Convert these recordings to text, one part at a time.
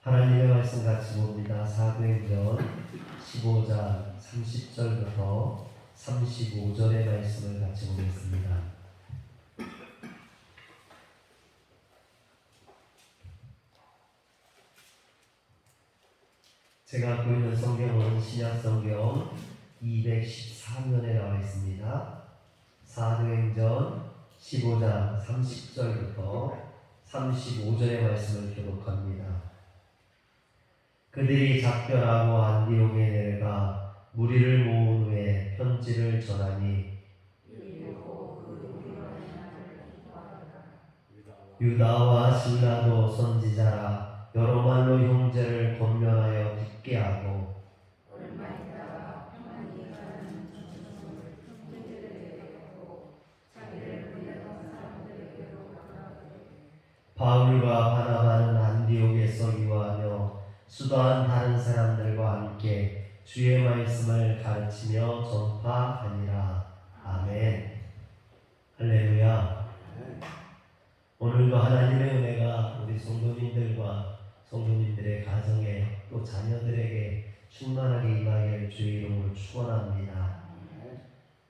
하나님의 말씀 같이 봅니다. 사도행전 15장 30절부터 35절의 말씀을 같이 보겠습니다. 제가 갖고 있는 성경은 신약성경 214면에 나와 있습니다. 사도행전 15장 30절부터 35절의 말씀을 기록합니다. 그들이 작별하고 안디옥에 내려가 무리를 모은 후에 편지를 전하니 유다와 실라도 선지자라 여러 말로 형제를 권면하여 굳게 하고 바울과 바나바는 안디옥에서 유하며 수도한 다른 사람들과 함께 주의 말씀을 가르치며 전파하니라. 아멘. 할렐루야. 오늘도 하나님의 은혜가 우리 성도님들과 성도님들의 가정에 또 자녀들에게 충만하게 임하기를 주의 이름으로 축원합니다.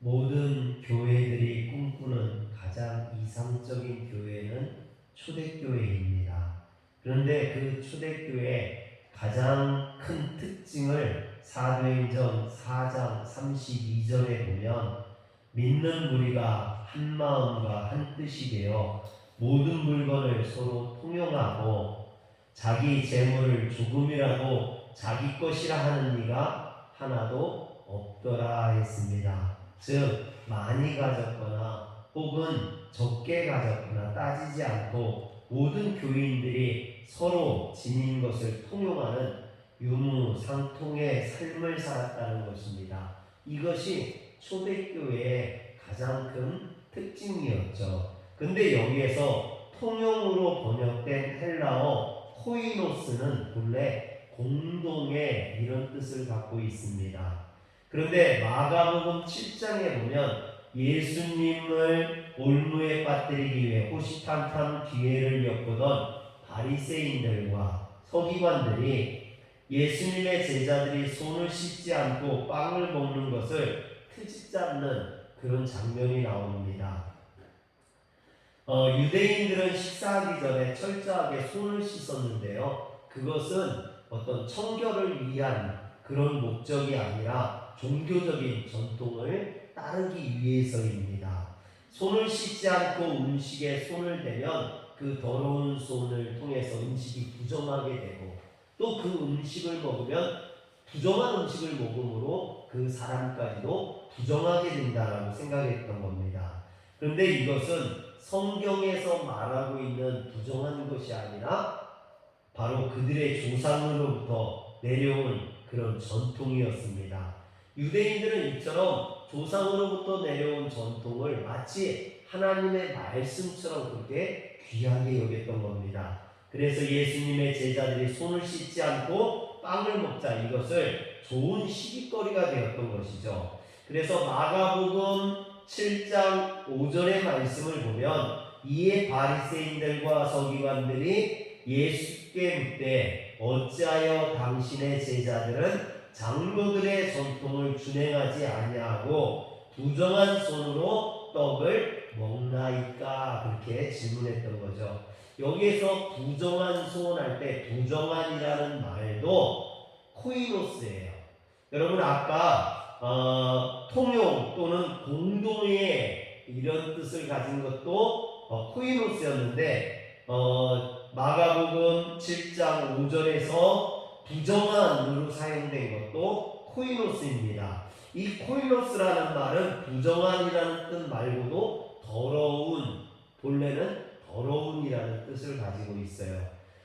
모든 교회들이 꿈꾸는 가장 이상적인 교회는 초대교회입니다. 그런데 그 초대교회 가장 큰 특징을 사도행전 4장 32절에 보면 믿는 무리가 한 마음과 한 뜻이 되어 모든 물건을 서로 통용하고 자기 재물을 조금이라도 자기 것이라 하는 이가 하나도 없더라 했습니다. 즉 많이 가졌거나 혹은 적게 가졌거나 따지지 않고 모든 교인들이 서로 지닌 것을 통용하는 유무상통의 삶을 살았다는 것입니다. 이것이 초대교회의 가장 큰 특징이었죠. 근데 여기에서 통용으로 번역된 헬라어 코이노스는 본래 공동의 이런 뜻을 갖고 있습니다. 그런데 마가복음 7장에 보면 예수님을 올무에 빠뜨리기 위해 호시탐탐 기회를 엿보던 바리새인들과 서기관들이 예수님의 제자들이 손을 씻지 않고 빵을 먹는 것을 트집 잡는 그런 장면이 나옵니다. 유대인들은 식사하기 전에 철저하게 손을 씻었는데요. 그것은 어떤 청결을 위한 그런 목적이 아니라 종교적인 전통을 따르기 위해서입니다. 손을 씻지 않고 음식에 손을 대면 그 더러운 손을 통해서 음식이 부정하게 되고 또 그 음식을 먹으면 부정한 음식을 먹음으로 그 사람까지도 부정하게 된다라고 생각했던 겁니다. 그런데 이것은 성경에서 말하고 있는 부정한 것이 아니라 바로 그들의 조상으로부터 내려온 그런 전통이었습니다. 유대인들은 이처럼 조상으로부터 내려온 전통을 마치 하나님의 말씀처럼 그렇게 귀하게 여겼던 겁니다. 그래서 예수님의 제자들이 손을 씻지 않고 빵을 먹자 이것을 좋은 시기거리가 되었던 것이죠. 그래서 마가복음 7장 5절의 말씀을 보면 이에 바리새인들과 서기관들이 예수께 묻되 어찌하여 당신의 제자들은 장로들의 전통을 준행하지 아니하고 부정한 손으로 떡을 먹나이까 그렇게 질문했던 거죠. 여기에서 부정한 손 할 때 부정한이라는 말도 코이노스예요. 여러분 아까 통용 또는 공동의 이런 뜻을 가진 것도 코이노스였는데 마가복음 7장 5절에서 부정한으로 사용된 것도 코이노스입니다. 이 코이노스라는 말은 부정한이라는 뜻 말고도 더러운, 본래는 더러운이라는 뜻을 가지고 있어요.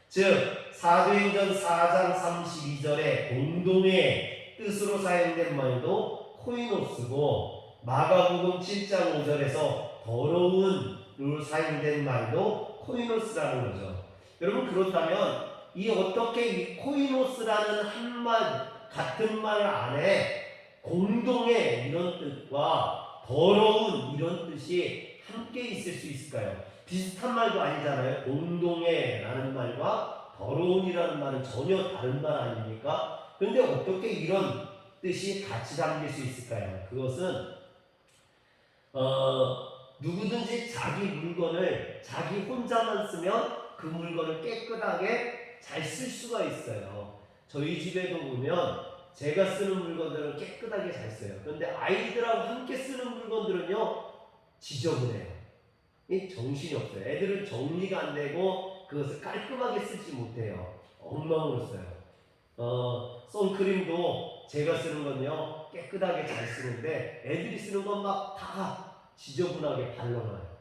즉 사도행전 4장 32절에 공동의 뜻으로 사용된 말도 코이노스고 마가복음 7장 5절에서 더러운으로 사용된 말도 코이노스라는 거죠. 여러분 그렇다면 이 어떻게 이 코이노스라는 한 말 같은 말 안에 공동의 이런 뜻과 더러운 이런 뜻이 함께 있을 수 있을까요? 비슷한 말도 아니잖아요. 공동의 라는 말과 더러운이라는 말은 전혀 다른 말 아닙니까? 근데 어떻게 이런 뜻이 같이 담길 수 있을까요? 그것은 누구든지 자기 물건을 자기 혼자만 쓰면 그 물건을 깨끗하게 잘 쓸 수가 있어요. 저희 집에도 보면 제가 쓰는 물건들은 깨끗하게 잘 써요. 그런데 아이들하고 함께 쓰는 물건들은요, 지저분해요. 이 정신이 없어요. 애들은 정리가 안 되고 그것을 깔끔하게 쓰지 못해요. 엉망으로 써요. 선크림도 제가 쓰는 건요, 깨끗하게 잘 쓰는데 애들이 쓰는 건 막 다 지저분하게 발라놔요.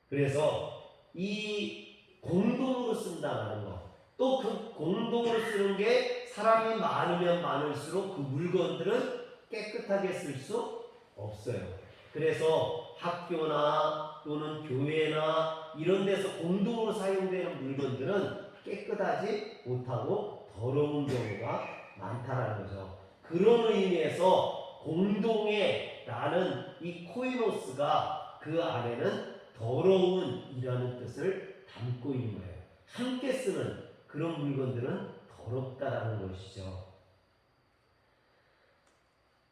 그래서 이 공동으로 쓴다는 거, 또 그 공동으로 쓰는 게 사람이 많으면 많을수록 그 물건들은 깨끗하게 쓸 수 없어요. 그래서 학교나 또는 교회나 이런 데서 공동으로 사용되는 물건들은 깨끗하지 못하고 더러운 경우가 많다는 거죠. 그런 의미에서 공동의 라는 이 코이노스가 그 안에는 더러운이라는 뜻을 담고 있는 거예요. 함께 쓰는 그런 물건들은 더럽다라는 것이죠.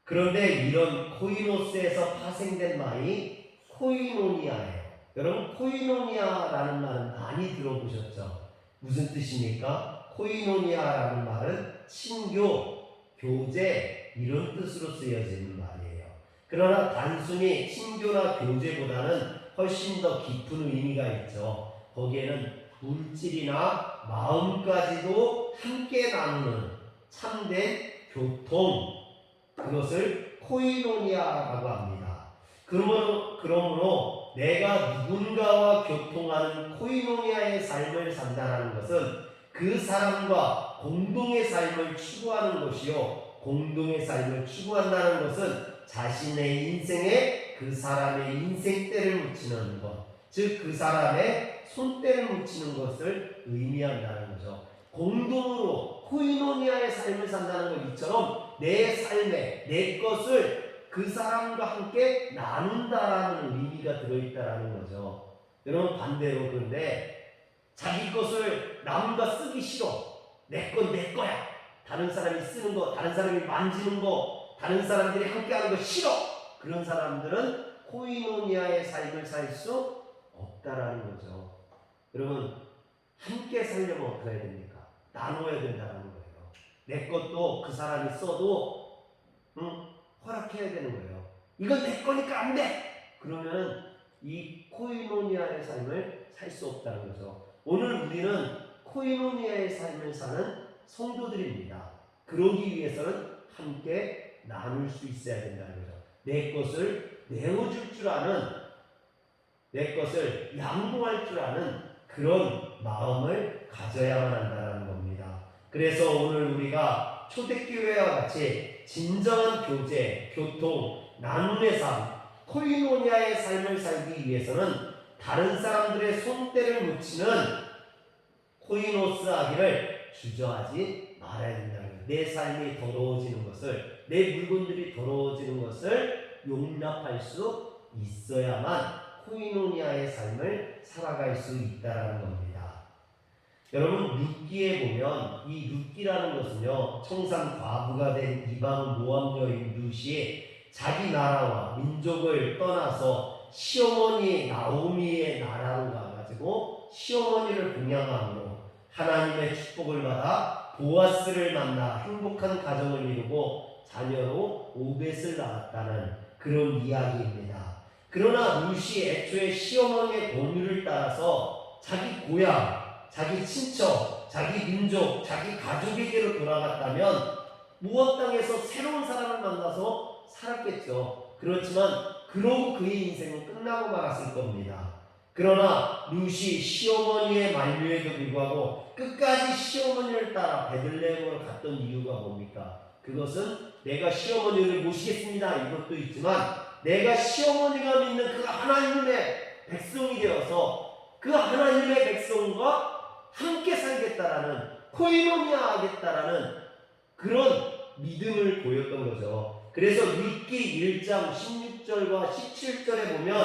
그런데 이런 코이노스에서 파생된 말이 코이노니아예요. 여러분, 코이노니아라는 말은 많이 들어보셨죠? 무슨 뜻입니까? 코이노니아라는 말은 친교, 교제 이런 뜻으로 쓰여지는 말이에요. 그러나 단순히 친교나 교제보다는 훨씬 더 깊은 의미가 있죠. 거기에는 물질이나 마음까지도 함께 나누는 참된 교통, 그것을 코이노니아라고 합니다. 그러므로 내가 누군가와 교통하는 코이노니아의 삶을 산다는 것은 그 사람과 공동의 삶을 추구하는 것이요, 공동의 삶을 추구한다는 것은 자신의 인생에 그 사람의 인생때를 묻히는 것, 즉 그 사람의 손때를 묻히는 것을 의미한다는 거죠. 공동으로 코이노니아의 삶을 산다는 것 이처럼 내 삶에 내 것을 그 사람과 함께 나눈다라는 의미가 들어있다라는 거죠. 여러분, 반대로 그런데 자기 것을 남과 쓰기 싫어, 내 건 내 거야, 다른 사람이 쓰는 거, 다른 사람이 만지는 거, 다른 사람들이 함께하는 거 싫어, 그런 사람들은 코이노니아의 삶을 살 수 없다라는 거죠. 여러분, 함께 살려면 어떻게 해야 됩니까? 나눠야 된다는 거예요. 내 것도 그 사람이 써도 허락해야 되는 거예요. 이건 내 거니까 안 돼! 그러면 이 코이노니아의 삶을 살 수 없다는 거죠. 오늘 우리는 코이노니아의 삶을 사는 성도들입니다. 그러기 위해서는 함께 나눌 수 있어야 된다는 거죠. 내 것을 내어줄 줄 아는, 내 것을 양보할 줄 아는 그런 마음을 가져야만 한다는 겁니다. 그래서 오늘 우리가 초대교회와 같이 진정한 교제, 교통, 나눔의 삶, 코이노니아의 삶을 살기 위해서는 다른 사람들의 손때를 묻히는 코이노스 하기를 주저하지 말아야 된다는 거예요. 내 삶이 더러워지는 것을, 내 물건들이 더러워지는 것을 용납할 수 있어야만 코이노니아의 삶을 살아갈 수 있다는 겁니다. 여러분, 룻기에 보면 이 룻기라는 것은요, 청산 과부가 된 이방 모압 여인 룻이 자기 나라와 민족을 떠나서 시어머니 나오미의 나라로 가가지고 시어머니를 봉양함으로 하나님의 축복을 받아 보아스를 만나 행복한 가정을 이루고 자녀로 오벳을 낳았다는 그런 이야기입니다. 그러나 룻이 애초에 시어머니의 권유를 따라서 자기 고향, 자기 친척, 자기 민족, 자기 가족에게로 돌아갔다면 모압 땅에서 새로운 사람을 만나서 살았겠죠. 그렇지만 그러고 그의 인생은 끝나고 말았을 겁니다. 그러나 룻이 시어머니의 만류에도 불구하고 끝까지 시어머니를 따라 베들레헴으로 갔던 이유가 뭡니까? 그것은 내가 시어머니를 모시겠습니다, 이것도 있지만 내가 시어머니가 믿는 그 하나님의 백성이 되어서 그 하나님의 백성과 함께 살겠다라는, 코이노니아 하겠다라는 그런 믿음을 보였던 거죠. 그래서 룻기 1장 16절과 17절에 보면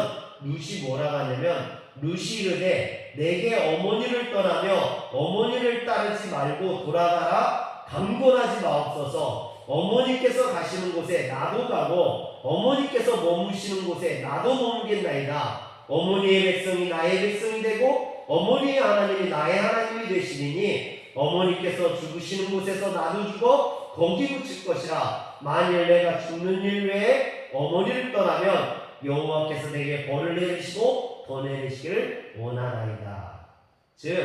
룻이 뭐라고 하냐면, 룻이 이르되 내게 어머니를 떠나며 어머니를 따르지 말고 돌아가라 강권하지 마옵소서. 어머니께서 가시는 곳에 나도 가고 어머니께서 머무시는 곳에 나도 머물겠나이다. 어머니의 백성이 나의 백성이 되고 어머니의 하나님이 나의 하나님이 되시리니 어머니께서 죽으시는 곳에서 나도 죽어 거기 묻힐 것이라. 만일 내가 죽는 일 외에 어머니를 떠나면 여호와께서 내게 벌을 내리시고 더 내리시기를 원하나이다. 즉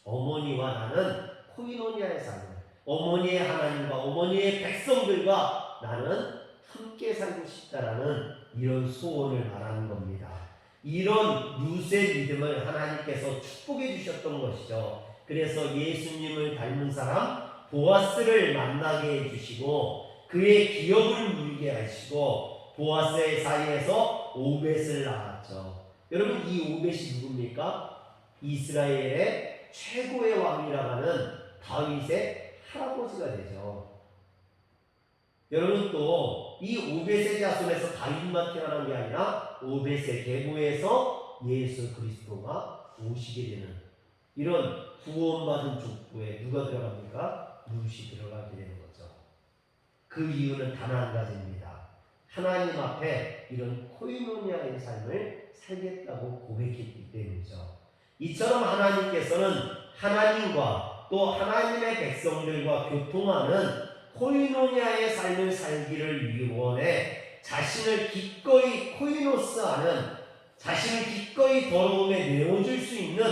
어머니와 나는 코이노니아의 삶을, 어머니의 하나님과 어머니의 백성들과 나는 함께 살고 싶다라는 이런 소원을 말하는 겁니다. 이런 룻의 믿음을 하나님께서 축복해 주셨던 것이죠. 그래서 예수님을 닮은 사람 보아스를 만나게 해주시고 그의 기업을 누리게 하시고 보아스의 사이에서 오벳을 낳았죠. 여러분, 이 오벳이 누굽니까? 이스라엘의 최고의 왕이라고 하는 다윗의 할아버지가 되죠. 여러분, 또 이 오벳의 자손에서 다윗만 태어난 게 아니라 오벳의 계보에서 예수 그리스도가 오시게 되는 이런 구원받은 족보에 누가 들어갑니까? 룻이 들어가게 되는 거죠. 그 이유는 단 한 가지입니다. 하나님 앞에 이런 코이노니아의 삶을 살겠다고 고백했기 때문이죠. 이처럼 하나님께서는 하나님과 또 하나님의 백성들과 교통하는 코이노니아의 삶을 살기를 원해 자신을 기꺼이 코이노스하는, 자신을 기꺼이 더러움에 내어줄 수 있는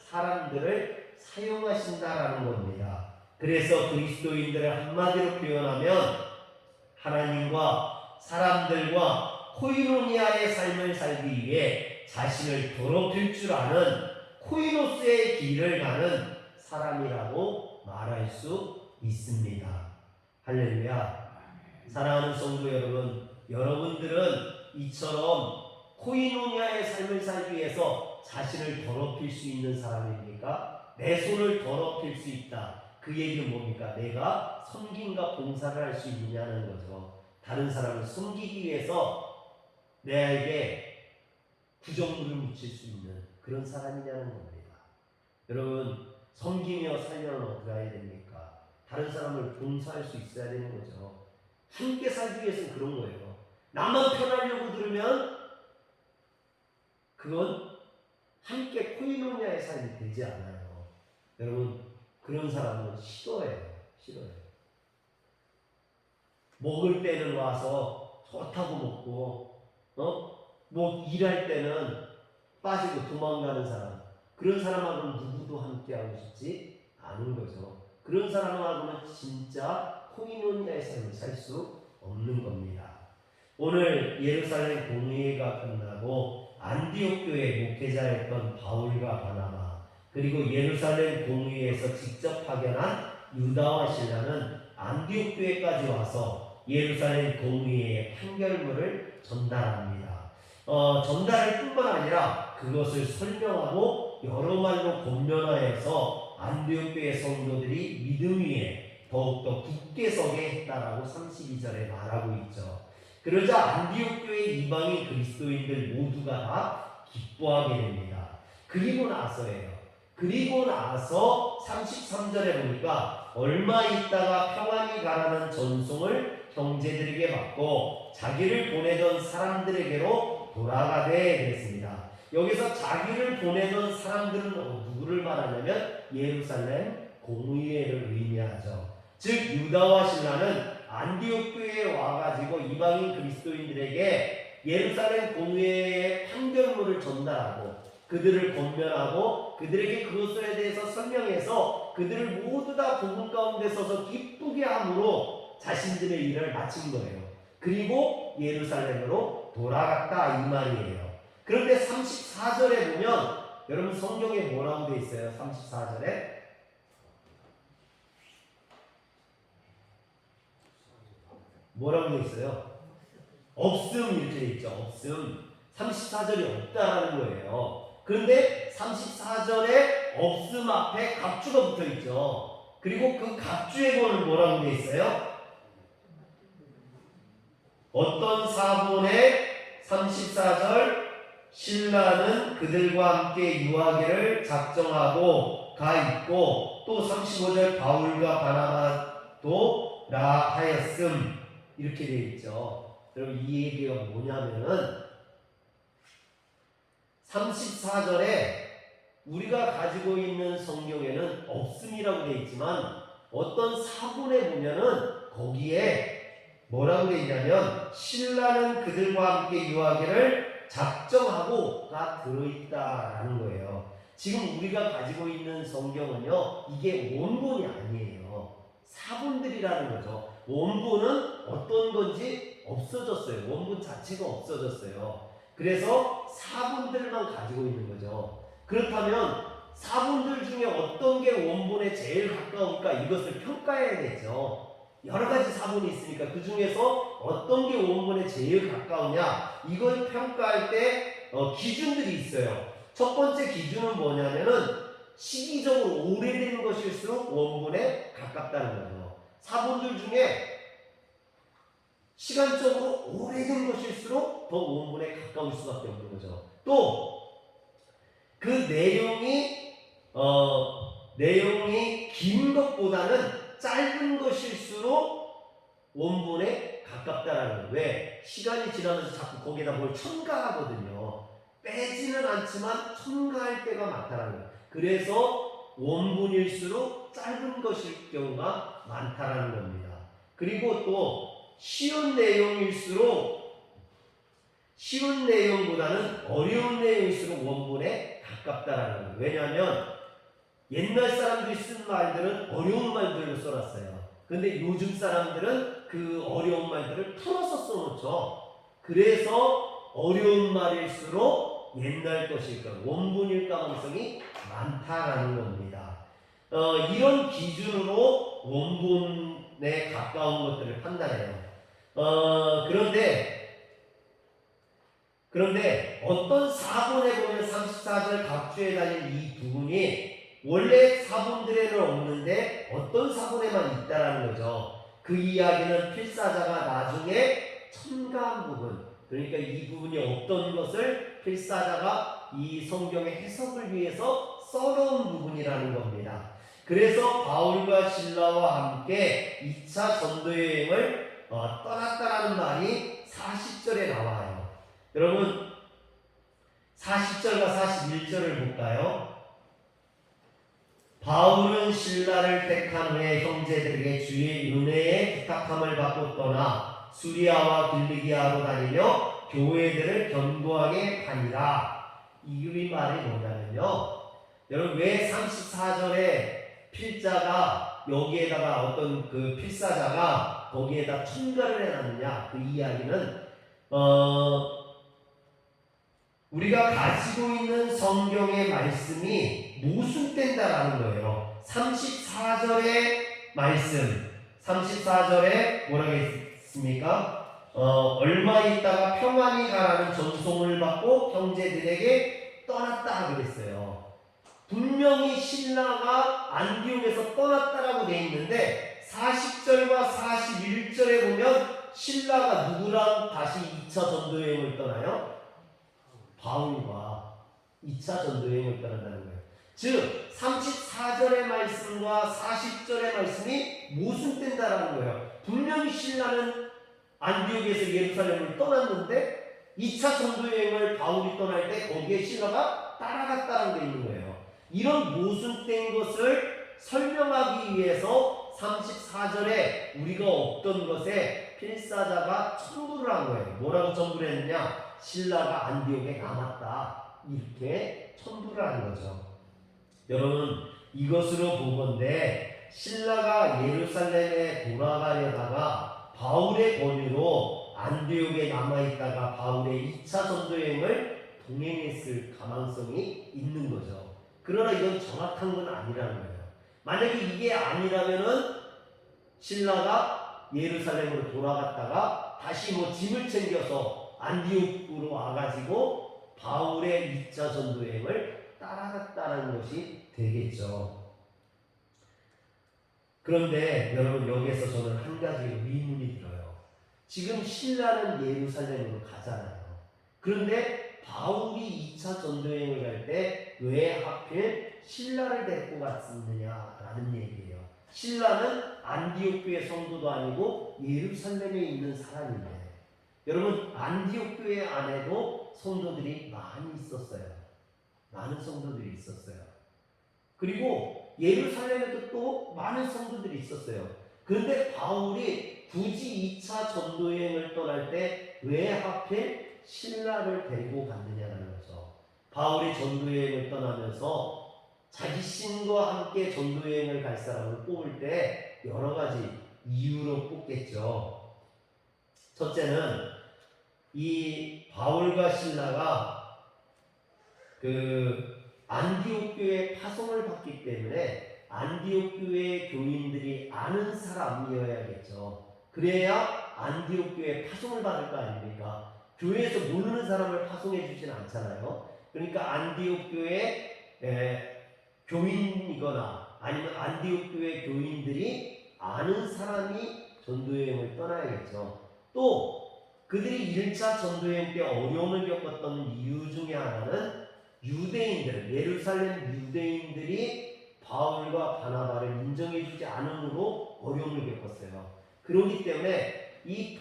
사람들을 사용하신다라는 겁니다. 그래서 그리스도인들을 한마디로 표현하면 하나님과 사람들과 코이노니아의 삶을 살기 위해 자신을 더럽힐 줄 아는 코이노스의 길을 가는 사람이라고 말할 수 있습니다. 할렐루야. 사랑하는 성도 여러분, 여러분들은 이처럼 코이노니아의 삶을 살기 위해서 자신을 더럽힐 수 있는 사람입니까? 내 손을 더럽힐 수 있다. 그 얘기는 뭡니까? 내가 섬김과 봉사를 할 수 있느냐는 거죠. 다른 사람을 섬기기 위해서 내에게 구정물을 묻힐 수 있는 그런 사람이냐는 겁니다. 여러분, 섬기며 살려면 어떻게 해야 됩니까? 다른 사람을 봉사할 수 있어야 되는 거죠. 함께 살기 위해서는 그런 거예요. 나만 편하려고 들으면 그건 함께 코이노니아의 삶이 되지 않아요. 여러분, 그런 사람은 싫어해요. 먹을 때는 와서 좋다고 먹고, 뭐 일할 때는 빠지고 도망가는 사람, 그런 사람하고는 누구도 함께하고 싶지 않은 거죠. 그런 사람하고는 진짜 코이노니아의 삶을 살 수 없는 겁니다. 오늘 예루살렘 공회가 끝나고 안디옥 교회 목회자였던 바울과 바나바, 그리고 예루살렘 공회에서 직접 파견한 유다와 실라는 안디옥 교회까지 와서 예루살렘 공회의 판결문을 전달합니다. 전달할 뿐만 아니라 그것을 설명하고 여러 말로 권면하여서 안디옥 교회 성도들이 믿음 위에 더욱더 굳게 서게 했다라고 32절에 말하고 있죠. 그러자 안디옥 교회 이방인 그리스도인들 모두가 다 기뻐하게 됩니다. 그리고 나서 33절에 보니까 얼마 있다가 평안히 가라는 전송을 형제들에게 받고 자기를 보내던 사람들에게로 돌아가게 됐습니다. 여기서 자기를 보내던 사람들은 누구를 말하냐면 예루살렘 공의회를 의미하죠. 즉 유다와 실라는 안디옥 교회에 와가지고 이방인 그리스도인들에게 예루살렘 공의회의 판결문을 전달하고 그들을 권면하고 그들에게 그것에 대해서 설명해서 그들을 모두 다 복음 가운데 서서 기쁘게 함으로 자신들의 일을 마친 거예요. 그리고 예루살렘으로 돌아갔다 이 말이에요. 그런데 34절에 보면 여러분 성경에 뭐라고 되어 있어요? 34절에 뭐라고 되어 있어요? 없음 이렇게 되어 있죠. 없음. 34절이 없다라는 거예요. 그런데 34절에 없음 앞에 갑주가 붙어 있죠. 그리고 그 갑주의 권을 뭐라고 되어 있어요? 어떤 사본에 34절 신라는 그들과 함께 유하게를 작정하고 가 있고, 또 35절 바울과 바나바도 라 하였음, 이렇게 되어 있죠. 여러분 이 얘기가 뭐냐면은 34절에 우리가 가지고 있는 성경에는 없음이라고 되어 있지만 어떤 사본에 보면은 거기에 뭐라고 되어 있냐면 신라는 그들과 함께 유하게를 작정하고가 들어있다라는 거예요. 지금 우리가 가지고 있는 성경은요, 이게 원본이 아니에요. 사본들이라는 거죠. 원본은 어떤 건지 없어졌어요. 원본 자체가 없어졌어요. 그래서 사본들만 가지고 있는 거죠. 그렇다면 사본들 중에 어떤 게 원본에 제일 가까울까, 이것을 평가해야겠죠. 여러 가지 사본이 있으니까 그 중에서 어떤 게 원본에 제일 가까우냐, 이걸 평가할 때 기준들이 있어요. 첫 번째 기준은 뭐냐면은 시기적으로 오래된 것일수록 원본에 가깝다는 거예요. 사본들 중에 시간적으로 오래된 것일수록 더 원본에 가까울 수밖에 없는 거죠. 또 그 내용이 긴 것보다는 짧은 것일수록 원본에 가깝다라는 거예요. 왜? 시간이 지나면서 자꾸 거기에다 뭘 첨가하거든요. 빼지는 않지만 첨가할 때가 많다라는 거예요. 그래서 원본일수록 짧은 것일 경우가 많다라는 겁니다. 그리고 또 쉬운 내용보다는 어려운 내용일수록 원본에 가깝다라는 거예요. 왜냐하면 옛날 사람들이 쓴 말들은 어려운 말들로 써놨어요. 근데 요즘 사람들은 그 어려운 말들을 풀어서 써놓죠. 그래서 어려운 말일수록 옛날 것일까, 원본일 가능성이 많다라는 겁니다. 이런 기준으로 원본에 가까운 것들을 판단해요. 그런데 어떤 사본에 보면 34절 각주에 달린 이 부분이 원래 사본들에는 없는데 어떤 사본에만 있다라는 거죠. 그 이야기는 필사자가 나중에 첨가한 부분, 그러니까 이 부분이 없던 것을 필사자가 이 성경의 해석을 위해서 써놓은 부분이라는 겁니다. 그래서 바울과 실라와 함께 2차 전도여행을 떠났다라는 말이 40절에 나와요. 여러분 40절과 41절을 볼까요? 바울은 신라를 택한 후에 형제들에게 주의 은혜의 부탁함을 받고 떠나 수리아와 길리기아로 다니며 교회들을 견고하게 하니라. 이 말이 뭐냐면요, 여러분 왜 34절에 필자가 여기에다가 어떤 그 필사자가 거기에다 첨가를 해놨느냐, 그 이야기는 우리가 가지고 있는 성경의 말씀이 모순된다라는 거예요. 34절의 말씀, 34절에 뭐라고 했습니까? 얼마 있다가 평안히 가라는 전송을 받고 형제들에게 떠났다 그랬어요. 분명히 신라가 안디옥에서 떠났다라고 되어 있는데 40절과 41절에 보면 신라가 누구랑 다시 2차 전도여행을 떠나요? 바울과 2차 전도여행을 떠난다는 거예요. 즉 34절의 말씀과 40절의 말씀이 모순된다라는 거예요. 분명히 신라는 안디옥에서 예루살렘을 떠났는데 2차 전도여행을 바울이 떠날 때 거기에 신라가 따라갔다는 게 있는 거예요. 이런 모순된 것을 설명하기 위해서 34절에 우리가 없던 것에 필사자가 첨부를 한 거예요. 뭐라고 첨부를 했느냐? 신라가 안디옥에 남았다, 이렇게 첨부를 하는 거죠. 여러분 이것으로 보건대 신라가 예루살렘에 돌아가려다가 바울의 권유로 안디옥에 남아있다가 바울의 2차 전도여행을 동행했을 가능성이 있는 거죠. 그러나 이건 정확한 건 아니라는 거예요. 만약에 이게 아니라면은 신라가 예루살렘으로 돌아갔다가 다시 짐을 챙겨서 안디옥으로 와가지고 바울의 2차 전도여행을 따라갔다는 것이 되겠죠. 그런데 여러분 여기에서 저는 한 가지 의문이 들어요. 지금 신라는 예루살렘으로 가잖아요. 그런데 바울이 2차 전도여행을 갈 때 왜 하필 신라를 데리고 갔느냐라는 얘기예요. 신라는 안디옥 교회 성도도 아니고 예루살렘에 있는 사람인데, 여러분 안디옥 교회 안에도 성도들이 많이 있었어요. 많은 성도들이 있었어요. 그리고 예루살렘에도 또 많은 성도들이 있었어요. 그런데 바울이 굳이 2차 전도여행을 떠날 때 왜 하필 신라를 데리고 갔느냐는 거죠. 바울이 전도여행을 떠나면서 자기 신과 함께 전도여행을 갈 사람을 뽑을 때 여러 가지 이유로 뽑겠죠. 첫째는 이 바울과 신라가 안디옥 교회에 파송을 받기 때문에 안디옥 교회 교인들이 아는 사람이어야겠죠. 그래야 안디옥 교회에 파송을 받을 거 아닙니까? 교회에서 모르는 사람을 파송해 주진 않잖아요. 그러니까 안디옥 교회 교인이거나 아니면 안디옥 교회 교인들이 아는 사람이 전도여행을 떠나야겠죠. 또 그들이 1차 전도여행 때 어려움을 겪었던 이유 중에 하나는 유대인들, 예루살렘 유대인들이 바울과 바나바를 인정해주지 않음으로 어려움을 겪었어요. 그렇기 때문에 이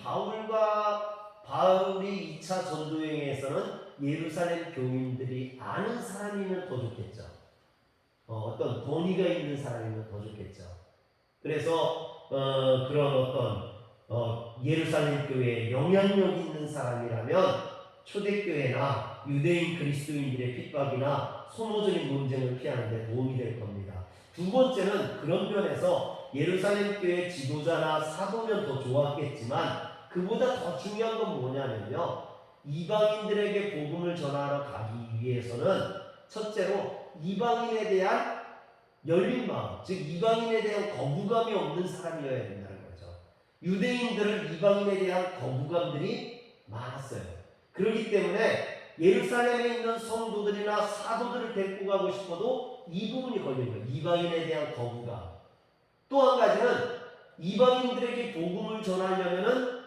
바울이 2차 전도여행에서는 예루살렘 교인들이 아는 사람이면 더 좋겠죠. 어떤 권위가 있는 사람이면 더 좋겠죠. 그래서 그런 예루살렘 교회에 영향력 있는 사람이라면 초대교회나 유대인 그리스도인들의 핍박이나 소모적인 논쟁을 피하는 데 도움이 될 겁니다. 두 번째는 그런 면에서 예루살렘 교회 지도자나 사도면 더 좋았겠지만 그보다 더 중요한 건 뭐냐면요, 이방인들에게 복음을 전하러 가기 위해서는 첫째로 이방인에 대한 열린 마음, 즉 이방인에 대한 거부감이 없는 사람이어야 된다는 거죠. 유대인들은 이방인에 대한 거부감들이 많았어요. 그렇기 때문에 예루살렘에 있는 성도들이나 사도들을 데리고 가고 싶어도 이 부분이 걸린 거예요. 이방인에 대한 거부감. 또 한 가지는 이방인들에게 복음을 전하려면은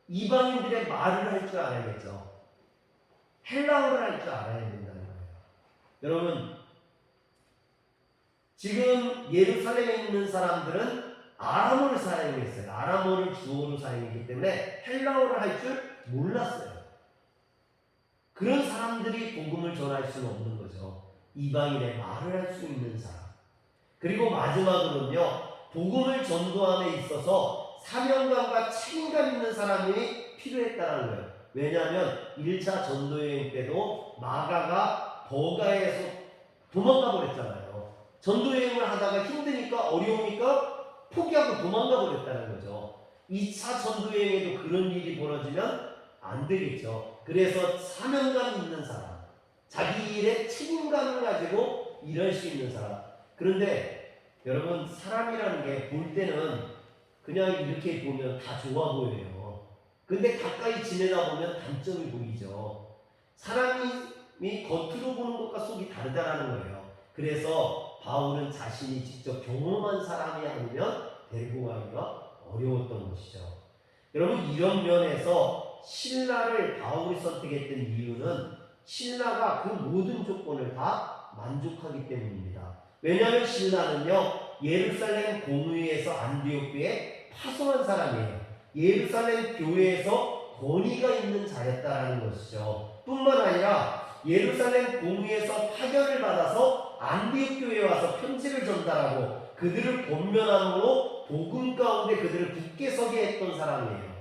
이방인들의 말을 할 줄 알아야겠죠. 헬라어를 할 줄 알아야 된다는 거예요. 여러분, 지금 예루살렘에 있는 사람들은 아람어를 사용했어요. 아람어를 주어로 사용했기 때문에 헬라어를 할 줄 몰랐어요. 그런 사람들이 복음을 전할 수는 없는 거죠. 이방인의 말을 할 수 있는 사람. 그리고 마지막으로는요, 복음을 전도함에 있어서 사명감과 책임감 있는 사람이 필요했다는 거예요. 왜냐하면 1차 전도여행 때도 마가가 버가에서 도망가 버렸잖아요. 전도여행을 하다가 힘드니까 어려우니까 포기하고 도망가 버렸다는 거죠. 2차 전도여행에도 그런 일이 벌어지면 안 되겠죠. 그래서 사명감 있는 사람, 자기 일에 책임감을 가지고 일할 수 있는 사람. 그런데 여러분, 사람이라는 게 볼 때는 그냥 이렇게 보면 다 좋아 보여요. 근데 가까이 지내다 보면 단점이 보이죠. 사람이 겉으로 보는 것과 속이 다르다라는 거예요. 그래서 바울은 자신이 직접 경험한 사람이 아니면 데리고 가기가 어려웠던 것이죠. 여러분, 이런 면에서 신라를 바울이 선택했던 이유는 신라가 그 모든 조건을 다 만족하기 때문입니다. 왜냐하면 신라는요, 예루살렘 공회에서 안디옥 교회에 파송한 사람이에요. 예루살렘 교회에서 권위가 있는 자였다라는 것이죠. 뿐만 아니라 예루살렘 공회에서 파견을 받아서 안디옥 교회에 와서 편지를 전달하고 그들을 권면함으로 복음 가운데 그들을 굳게 서게 했던 사람이에요.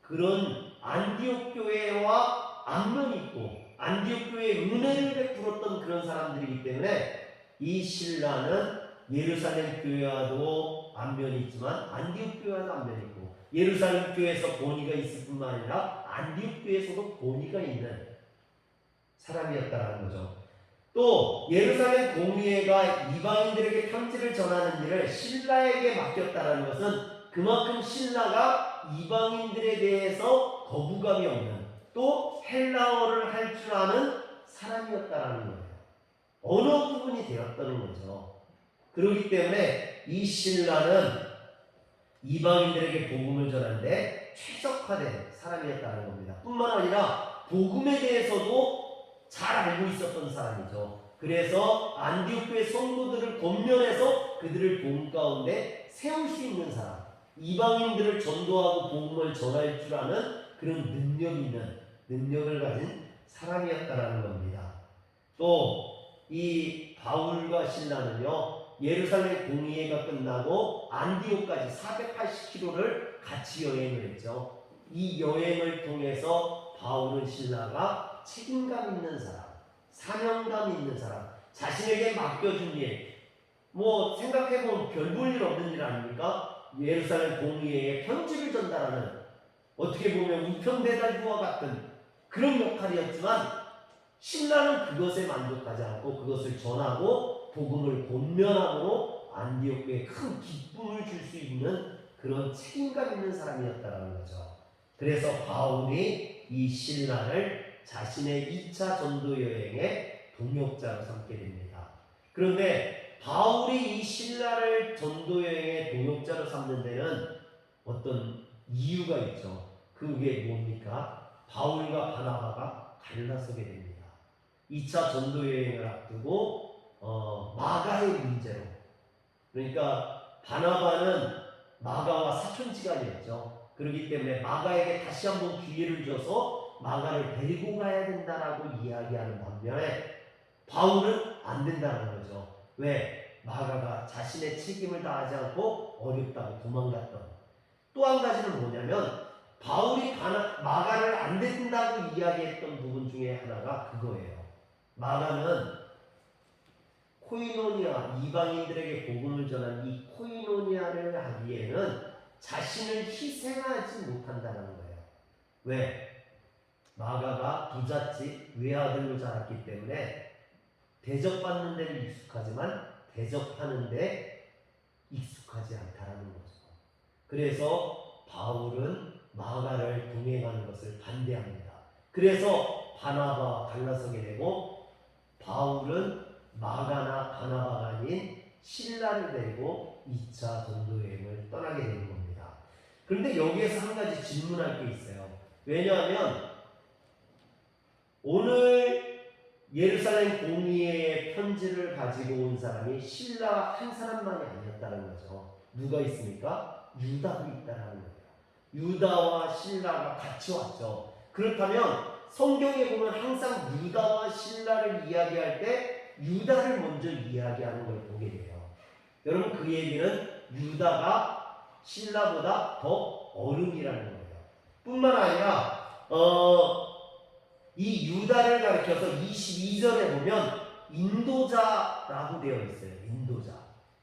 그런 안디옥 교회와 안면이 있고 안디옥 교회에 은혜를 베풀었던 그런 사람들이기 때문에 이 신라는 예루살렘 교회와도 안면이 있지만 안디옥 교회와도 안면이 있고 예루살렘 교회에서 권위가 있을 뿐만 아니라 안디옥 교회에서도 권위가 있는 사람이었다는 거죠. 또 예루살렘 공의회가 이방인들에게 편지를 전하는 일을 신라에게 맡겼다는 것은 그만큼 신라가 이방인들에 대해서 거부감이 없는, 또 헬라어를 할 줄 아는 사람이었다는 거예요. 언어 부분이 되었다는 거죠. 그렇기 때문에 이 신라는 이방인들에게 복음을 전하는데 최적화된 사람이었다는 겁니다. 뿐만 아니라 복음에 대해서도 잘 알고 있었던 사람이죠. 그래서 안디옥 교회 성도들을 권면해서 그들을 본 가운데 세울 수 있는 사람, 이방인들을 전도하고 복음을 전할 줄 아는 그런 능력을 가진 사람이었다라는 겁니다. 또 이 바울과 신라는요, 예루살렘 공의회가 끝나고 안디옥까지 480km를 같이 여행을 했죠. 이 여행을 통해서 바울은 신라가 책임감 있는 사람, 사명감 있는 사람, 자신에게 맡겨준 일, 뭐 생각해보면 별 볼 일 없는 일 아닙니까? 예루살렘 공의회에 편지를 전달하는, 어떻게 보면 우편배달부와 같은 그런 역할이었지만 신라는 그것에 만족하지 않고 그것을 전하고 복음을 권면함으로 안디옥에 큰 기쁨을 줄 수 있는 그런 책임감 있는 사람이었다는 거죠. 그래서 바울이 이 신라를 자신의 2차 전도 여행의 동역자로 삼게 됩니다. 그런데 바울이 이 신라를 전도 여행의 동역자로 삼는 데는 어떤 이유가 있죠. 그게 뭡니까? 바울과 바나바가 갈라서게 됩니다. 2차 전도 여행을 앞두고 마가의 문제로, 그러니까 바나바는 마가와 사촌지간이었죠. 그렇기 때문에 마가에게 다시 한번 기회를 줘서 마가를 데리고 가야 된다라고 이야기하는 반면에 바울은 안 된다는 거죠. 왜? 마가가 자신의 책임을 다하지 않고 어렵다고 도망갔던. 또 한 가지는 뭐냐면 바울이 마가를 안 된다고 이야기했던 부분 중에 하나가 그거예요. 마가는 코이노니아, 이방인들에게 복음을 전한 이 코이노니아를 하기에는 자신을 희생하지 못한다는 거예요. 왜? 마가가 부잣집 외아들로 자랐기 때문에 대접받는 데는 익숙하지만 대접하는 데 익숙하지 않다라는 거죠. 그래서 바울은 마가를 동행하는 것을 반대합니다. 그래서 바나바와 갈라서게 되고 바울은 마가나 바나바가 아닌 신라를 데리고 2차 전도 여행을 떠나게 되는 겁니다. 그런데 여기에서 한 가지 질문할 게 있어요. 왜냐하면 오늘 예루살렘 공의회의 편지를 가지고 온 사람이 신라 한 사람만이 아니었다는 거죠. 누가 있습니까? 유다도 있다는 거예요. 유다와 신라가 같이 왔죠. 그렇다면 성경에 보면 항상 유다와 신라를 이야기할 때 유다를 먼저 이야기하는 걸 보게 돼요. 여러분, 그 얘기는 유다가 신라보다 더 어른이라는 거예요. 뿐만 아니라 이 유다를 가리켜서 22절에 보면 인도자라고 되어 있어요. 인도자.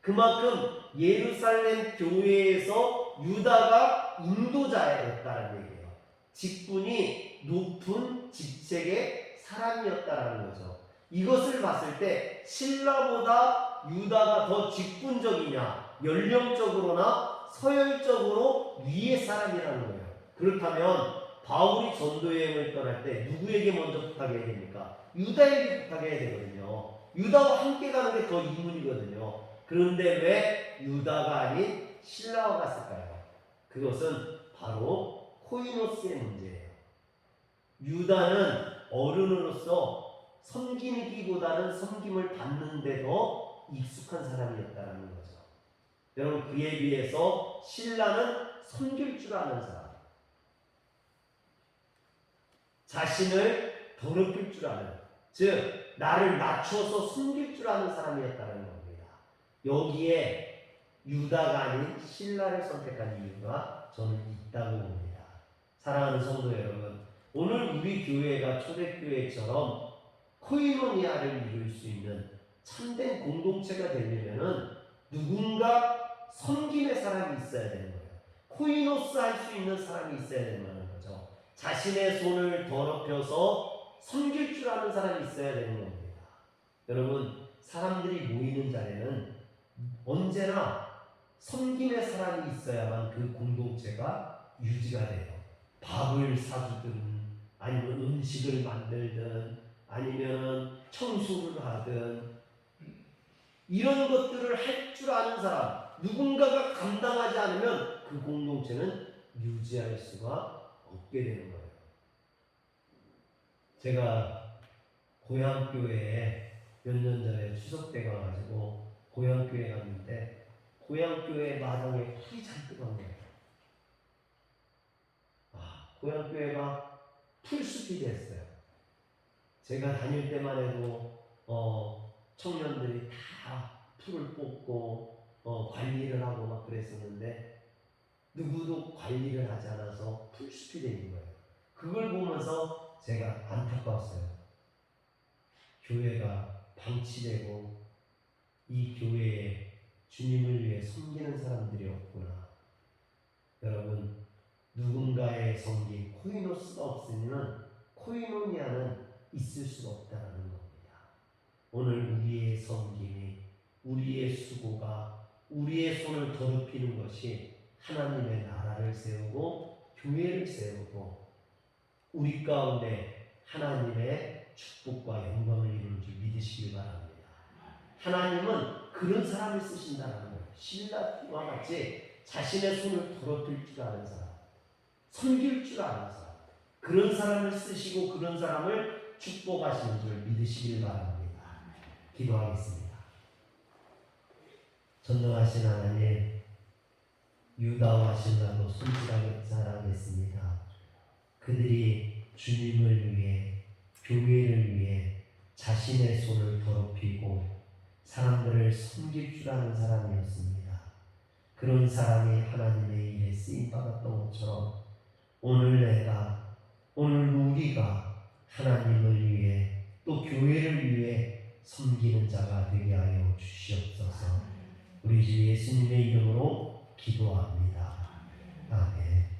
그만큼 예루살렘 교회에서 유다가 인도자였다는 얘기예요. 직분이 높은 직책의 사람이었다라는 거죠. 이것을 봤을 때 신라보다 유다가 더 직분적이냐, 연령적으로나 서열적으로 위의 사람이라는 거예요. 그렇다면 바울이 전도여행을 떠날 때 누구에게 먼저 부탁해야 됩니까? 유다에게 부탁해야 되거든요. 유다와 함께 가는 게 더 이문이거든요. 그런데 왜 유다가 아닌 신라와 갔을까요? 그것은 바로 코이노스의 문제예요. 유다는 어른으로서 섬기기보다는 섬김을 받는 데 더 익숙한 사람이었다는 거죠. 여러분, 그에 비해서 신라는 섬길 줄 아는 사람, 자신을 더럽힐 줄 아는, 즉 나를 낮춰서 숨길 줄 아는 사람이었다는 겁니다. 여기에 유다가 아닌 신라를 선택한 이유가 저는 있다고 봅니다. 사랑하는 성도 여러분, 오늘 우리 교회가 초대교회처럼 코이노니아를 이룰 수 있는 참된 공동체가 되려면 누군가 섬김의 사람이 있어야 되는 거예요. 코이노스 할 수 있는 사람이 있어야 되는 거죠. 자신의 손을 더럽혀서 섬길 줄 아는 사람이 있어야 되는 겁니다. 여러분, 사람들이 모이는 자리는 언제나 섬김의 사람이 있어야만 그 공동체가 유지가 돼요. 밥을 사주든 아니면 음식을 만들든 아니면 청소를 하든 이런 것들을 할 줄 아는 사람, 누군가가 감당하지 않으면 그 공동체는 유지할 수가 없게 되는 거예요. 제가 고향교회에 몇 년 전에 추석 때 가가지고 고향교회 갔는데 고향교회 마당에 풀이 잔뜩 한 거예요. 고향교회가 풀숲이 됐어요. 제가 다닐 때만 해도 청년들이 다 풀을 뽑고 관리를 하고 막 그랬었는데 누구도 관리를 하지 않아서 풀숲이 되는 거예요. 그걸 보면서 제가 안타까웠어요. 교회가 방치되고 이 교회에 주님을 위해 섬기는 사람들이 없구나. 여러분, 누군가의 섬김, 코이노스가 없으면 코이노니아는 있을 수가 없다는 겁니다. 오늘 우리의 섬김이, 우리의 수고가, 우리의 손을 더럽히는 것이 하나님의 나라를 세우고 교회를 세우고 우리 가운데 하나님의 축복과 영광을 이루는 줄 믿으시길 바랍니다. 하나님은 그런 사람을 쓰신다는 거예요. 신라와 같이 자신의 손을 더럽힐 줄 아는 사람, 섬길 줄 아는 사람, 그런 사람을 쓰시고 그런 사람을 축복하시는 줄 믿으시길 바랍니다. 기도하겠습니다. 전능하신 하나님, 유다와 신라도 순실하게 자라겠습니다. 그들이 주님을 위해, 교회를 위해 자신의 손을 더럽히고 사람들을 섬길 줄 아는 사람이었습니다. 그런 사람이 하나님의 일에 쓰임받았던 것처럼 오늘 우리가 하나님을 위해 또 교회를 위해 섬기는 자가 되게 하여 주시옵소서. 우리 주 예수님의 이름으로 기도합니다. 아멘.